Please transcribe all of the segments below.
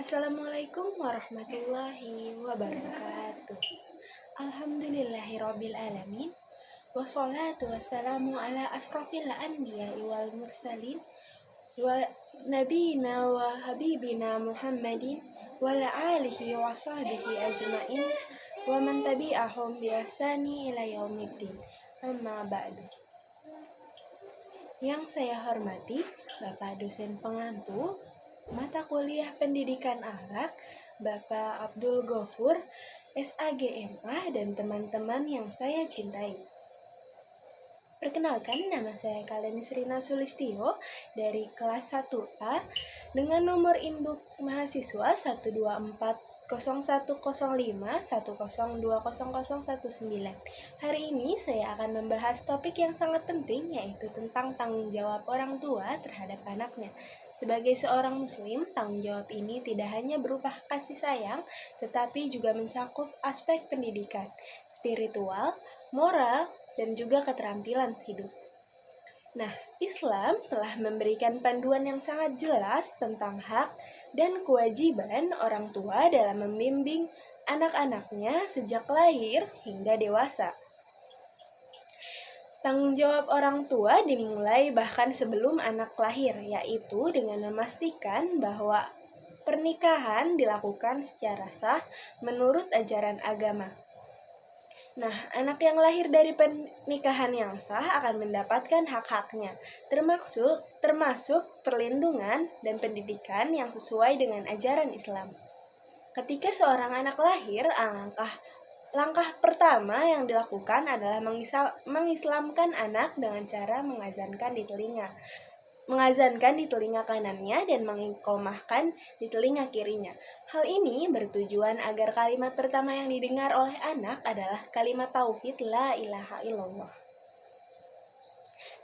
Assalamualaikum warahmatullahi wabarakatuh. Alhamdulillahirabbil alamin. Wassalatu wassalamu ala asrofil anbiya'i wal mursalin wa nabiyina wa habibina Muhammadin wa ala alihi wa sahbihi ajmain wa man tabi'ahum bi ihsani ila yaumiddin. Amma ba'du. Yang saya hormati Bapak dosen pengampu mata kuliah Pendidikan Akhlak, Bapak Abdul Ghafur, SAGMA, dan teman-teman yang saya cintai. Perkenalkan, nama saya Kaleni Srina Sulistio dari kelas 1A dengan nomor induk mahasiswa 124010510200019. Hari ini saya akan membahas topik yang sangat penting, yaitu tentang tanggung jawab orang tua terhadap anaknya. Sebagai seorang muslim, tanggung jawab ini tidak hanya berupa kasih sayang, tetapi juga mencakup aspek pendidikan, spiritual, moral, dan juga keterampilan hidup. Nah, Islam telah memberikan panduan yang sangat jelas tentang hak dan kewajiban orang tua dalam membimbing anak-anaknya sejak lahir hingga dewasa. Tanggung jawab orang tua dimulai bahkan sebelum anak lahir, yaitu dengan memastikan bahwa pernikahan dilakukan secara sah menurut ajaran agama. Nah, anak yang lahir dari pernikahan yang sah akan mendapatkan hak-haknya, termasuk perlindungan dan pendidikan yang sesuai dengan ajaran Islam. Ketika seorang anak lahir, langkah pertama yang dilakukan adalah mengislamkan anak dengan cara mengazankan di telinga kanannya dan mengiqomahkan di telinga kirinya. Hal ini bertujuan agar kalimat pertama yang didengar oleh anak adalah kalimat tauhid la ilaha illallah.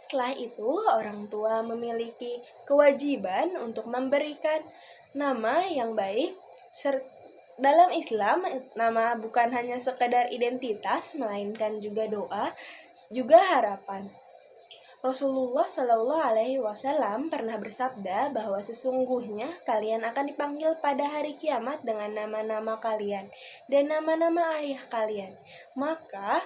Setelah itu, orang tua memiliki kewajiban untuk memberikan nama yang baik. Dalam Islam, nama bukan hanya sekedar identitas, melainkan juga doa, juga harapan. Rasulullah Shallallahu Alaihi Wasallam pernah bersabda bahwa sesungguhnya kalian akan dipanggil pada hari kiamat dengan nama-nama kalian dan nama-nama ayah kalian. Maka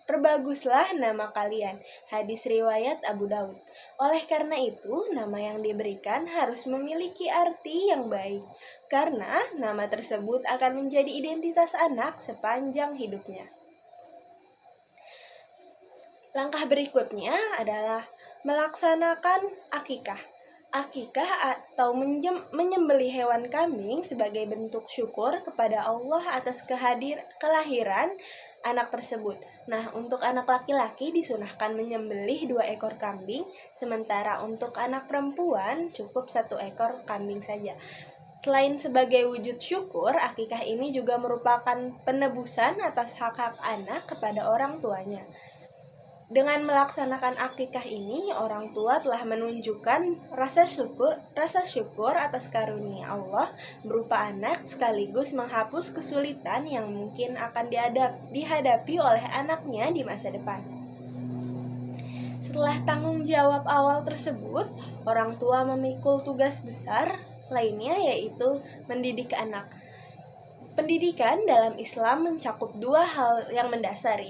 perbaguslah nama kalian. Hadis riwayat Abu Daud. Oleh karena itu, nama yang diberikan harus memiliki arti yang baik, karena nama tersebut akan menjadi identitas anak sepanjang hidupnya. Langkah berikutnya adalah melaksanakan akikah. Akikah atau menyembelih hewan kambing sebagai bentuk syukur kepada Allah atas kelahiran anak tersebut. Nah, untuk anak laki-laki disunahkan menyembelih 2 ekor kambing, sementara untuk anak perempuan cukup 1 ekor kambing saja. Selain sebagai wujud syukur, akikah ini juga merupakan penebusan atas hak-hak anak kepada orang tuanya. Dengan melaksanakan akikah ini, orang tua telah menunjukkan rasa syukur atas karunia Allah berupa anak, sekaligus menghapus kesulitan yang mungkin akan dihadapi oleh anaknya di masa depan. Setelah tanggung jawab awal tersebut, orang tua memikul tugas besar lainnya, yaitu mendidik anak. Pendidikan dalam Islam mencakup 2 hal yang mendasar.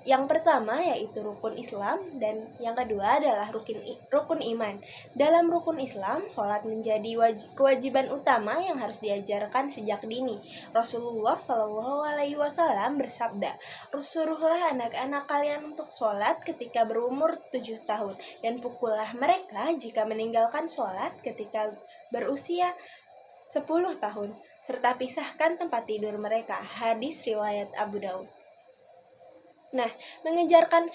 Yang pertama yaitu rukun Islam, dan yang kedua adalah rukun iman. Dalam rukun Islam, sholat menjadi kewajiban utama yang harus diajarkan sejak dini. Rasulullah Shallallahu Alaihi Wasallam bersabda, "Suruhlah anak-anak kalian untuk sholat ketika berumur 7 tahun, dan pukullah mereka jika meninggalkan sholat ketika berusia 10 tahun, serta pisahkan tempat tidur mereka." Hadis riwayat Abu Daud. Nah, mengajarkan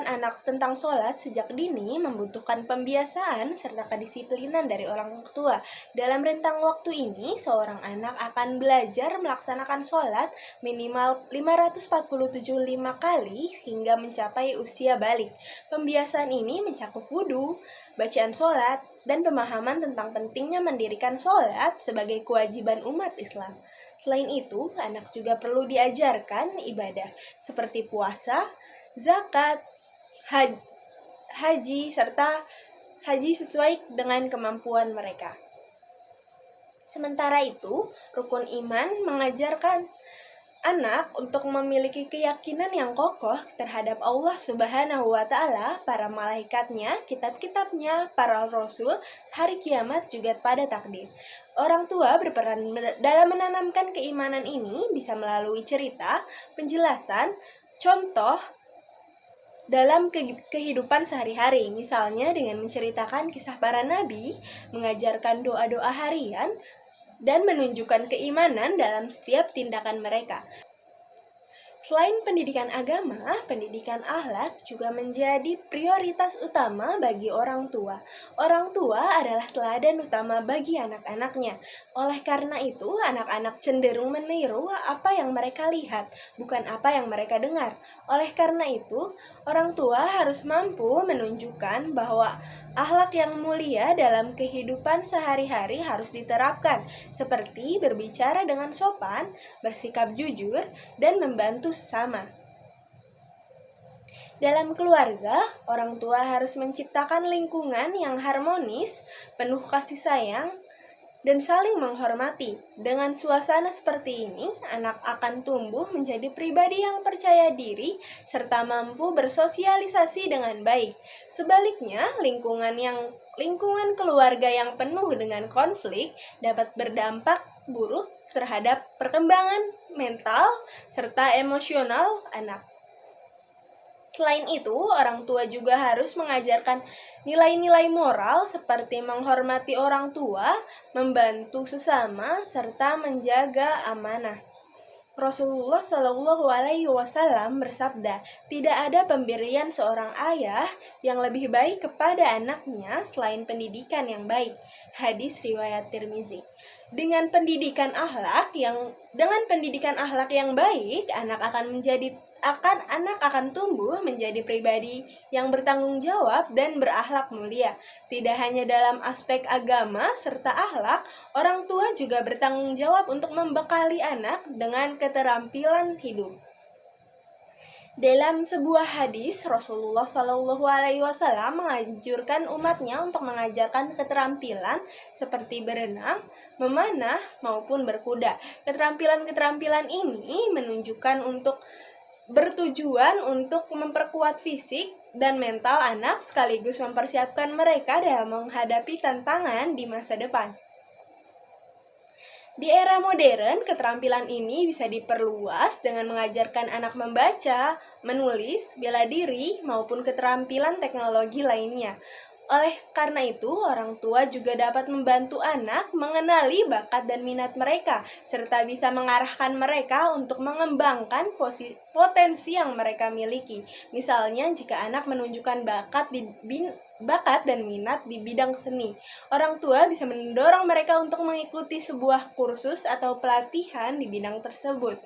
anak tentang sholat sejak dini membutuhkan pembiasaan serta kedisiplinan dari orang tua. Dalam rentang waktu ini, seorang anak akan belajar melaksanakan sholat minimal 547 kali hingga mencapai usia balik. Pembiasaan ini mencakup wudhu, bacaan sholat, dan pemahaman tentang pentingnya mendirikan sholat sebagai kewajiban umat Islam. Selain itu, anak juga perlu diajarkan ibadah seperti puasa, zakat, haji, serta haji sesuai dengan kemampuan mereka. Sementara itu, rukun iman mengajarkan anak untuk memiliki keyakinan yang kokoh terhadap Allah Subhanahu wa Ta'ala, para malaikatnya, kitab-kitabnya, para rasul, hari kiamat, juga pada takdir. Orang tua berperan dalam menanamkan keimanan ini bisa melalui cerita, penjelasan, contoh dalam kehidupan sehari-hari, misalnya dengan menceritakan kisah para nabi, mengajarkan doa-doa harian, dan menunjukkan keimanan dalam setiap tindakan mereka. Selain pendidikan agama, pendidikan akhlak juga menjadi prioritas utama bagi orang tua. Orang tua adalah teladan utama bagi anak-anaknya. Oleh karena itu, anak-anak cenderung meniru apa yang mereka lihat, bukan apa yang mereka dengar. Oleh karena itu, orang tua harus mampu menunjukkan bahwa akhlak yang mulia dalam kehidupan sehari-hari harus diterapkan, seperti berbicara dengan sopan, bersikap jujur, dan membantu sesama. Dalam keluarga, orang tua harus menciptakan lingkungan yang harmonis, penuh kasih sayang, dan saling menghormati. Dengan suasana seperti ini, anak akan tumbuh menjadi pribadi yang percaya diri serta mampu bersosialisasi dengan baik. Sebaliknya, lingkungan keluarga yang penuh dengan konflik dapat berdampak buruk terhadap perkembangan mental serta emosional anak. Selain itu, orang tua juga harus mengajarkan nilai-nilai moral seperti menghormati orang tua, membantu sesama, serta menjaga amanah. Rasulullah Shallallahu Alaihi Wasallam bersabda, tidak ada pemberian seorang ayah yang lebih baik kepada anaknya selain pendidikan yang baik. Hadis riwayat Tirmizi. Dengan pendidikan akhlak yang baik, anak akan tumbuh menjadi pribadi yang bertanggung jawab dan berakhlak mulia. Tidak hanya dalam aspek agama serta akhlak, orang tua juga bertanggung jawab untuk membekali anak dengan keterampilan hidup. Dalam sebuah hadis, Rasulullah Shallallahu Alaihi Wasallam menganjurkan umatnya untuk mengajarkan keterampilan seperti berenang, memanah, maupun berkuda. Keterampilan-keterampilan ini bertujuan untuk memperkuat fisik dan mental anak sekaligus mempersiapkan mereka dalam menghadapi tantangan di masa depan. Di era modern, keterampilan ini bisa diperluas dengan mengajarkan anak membaca, menulis, bela diri, maupun keterampilan teknologi lainnya. Oleh karena itu, orang tua juga dapat membantu anak mengenali bakat dan minat mereka, serta bisa mengarahkan mereka untuk mengembangkan potensi yang mereka miliki. Misalnya, jika anak menunjukkan bakat dan minat di bidang seni, orang tua bisa mendorong mereka untuk mengikuti sebuah kursus atau pelatihan di bidang tersebut.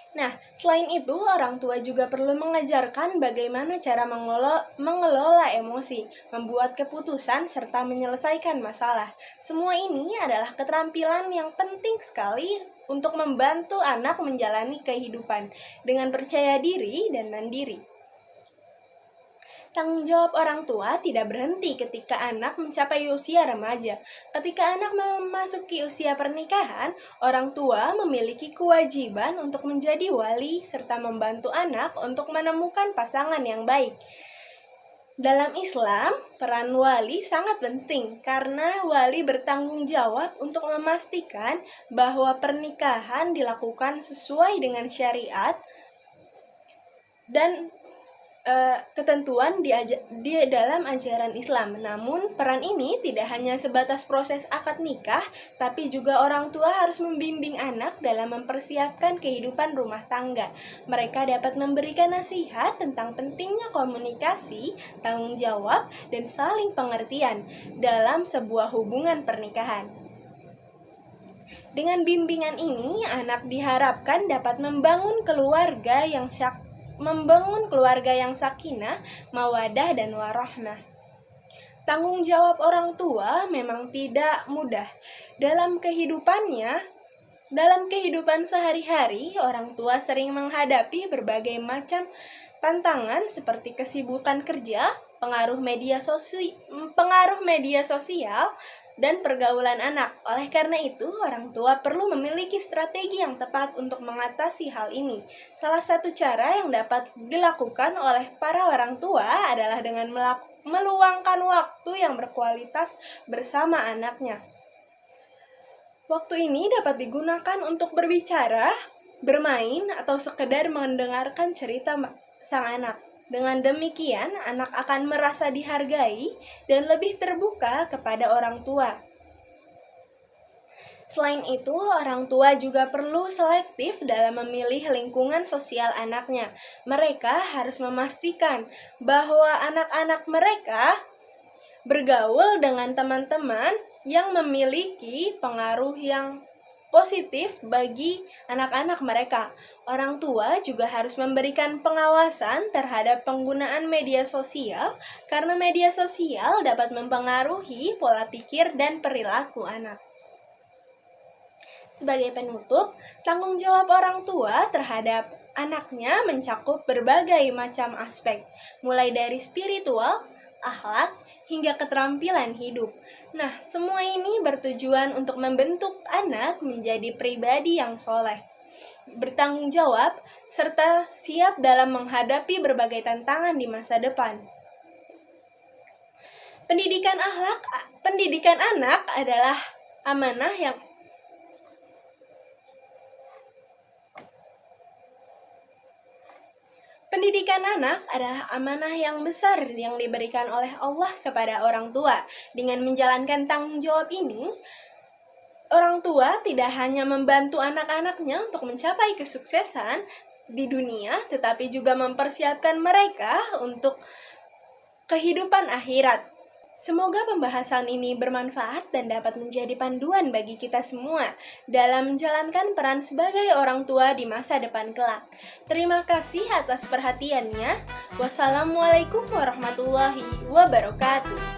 Nah, selain itu, orang tua juga perlu mengajarkan bagaimana cara mengelola emosi, membuat keputusan, serta menyelesaikan masalah. Semua ini adalah keterampilan yang penting sekali untuk membantu anak menjalani kehidupan dengan percaya diri dan mandiri. Tanggung jawab orang tua tidak berhenti ketika anak mencapai usia remaja. Ketika anak memasuki usia pernikahan, orang tua memiliki kewajiban untuk menjadi wali serta membantu anak untuk menemukan pasangan yang baik. Dalam Islam, peran wali sangat penting karena wali bertanggung jawab untuk memastikan bahwa pernikahan dilakukan sesuai dengan syariat dan ketentuan di dalam ajaran Islam. Namun, peran ini tidak hanya sebatas proses akad nikah, tapi juga orang tua harus membimbing anak dalam mempersiapkan kehidupan rumah tangga. Mereka dapat memberikan nasihat tentang pentingnya komunikasi, tanggung jawab, dan saling pengertian dalam sebuah hubungan pernikahan. Dengan bimbingan ini, anak diharapkan dapat membangun keluarga yang sakinah, mawadah, dan warahmah. Tanggung jawab orang tua memang tidak mudah. Dalam kehidupan sehari-hari, orang tua sering menghadapi berbagai macam tantangan seperti kesibukan kerja, pengaruh media sosial, dan pergaulan anak. Oleh karena itu, orang tua perlu memiliki strategi yang tepat untuk mengatasi hal ini. Salah satu cara yang dapat dilakukan oleh para orang tua adalah dengan meluangkan waktu yang berkualitas bersama anaknya. Waktu ini dapat digunakan untuk berbicara, bermain, atau sekedar mendengarkan cerita sang anak. Dengan demikian, anak akan merasa dihargai dan lebih terbuka kepada orang tua. Selain itu, orang tua juga perlu selektif dalam memilih lingkungan sosial anaknya. Mereka harus memastikan bahwa anak-anak mereka bergaul dengan teman-teman yang memiliki pengaruh yang positif bagi anak-anak mereka. Orang tua juga harus memberikan pengawasan terhadap penggunaan media sosial karena media sosial dapat mempengaruhi pola pikir dan perilaku anak. Sebagai penutup, tanggung jawab orang tua terhadap anaknya mencakup berbagai macam aspek, mulai dari spiritual, akhlak, hingga keterampilan hidup. Nah, semua ini bertujuan untuk membentuk anak menjadi pribadi yang soleh, bertanggung jawab, serta siap dalam menghadapi berbagai tantangan di masa depan. Pendidikan anak adalah amanah yang Pendidikan anak adalah amanah yang besar yang diberikan oleh Allah kepada orang tua. Dengan menjalankan tanggung jawab ini, orang tua tidak hanya membantu anak-anaknya untuk mencapai kesuksesan di dunia, tetapi juga mempersiapkan mereka untuk kehidupan akhirat. Semoga pembahasan ini bermanfaat dan dapat menjadi panduan bagi kita semua dalam menjalankan peran sebagai orang tua di masa depan kelak. Terima kasih atas perhatiannya. Wassalamualaikum warahmatullahi wabarakatuh.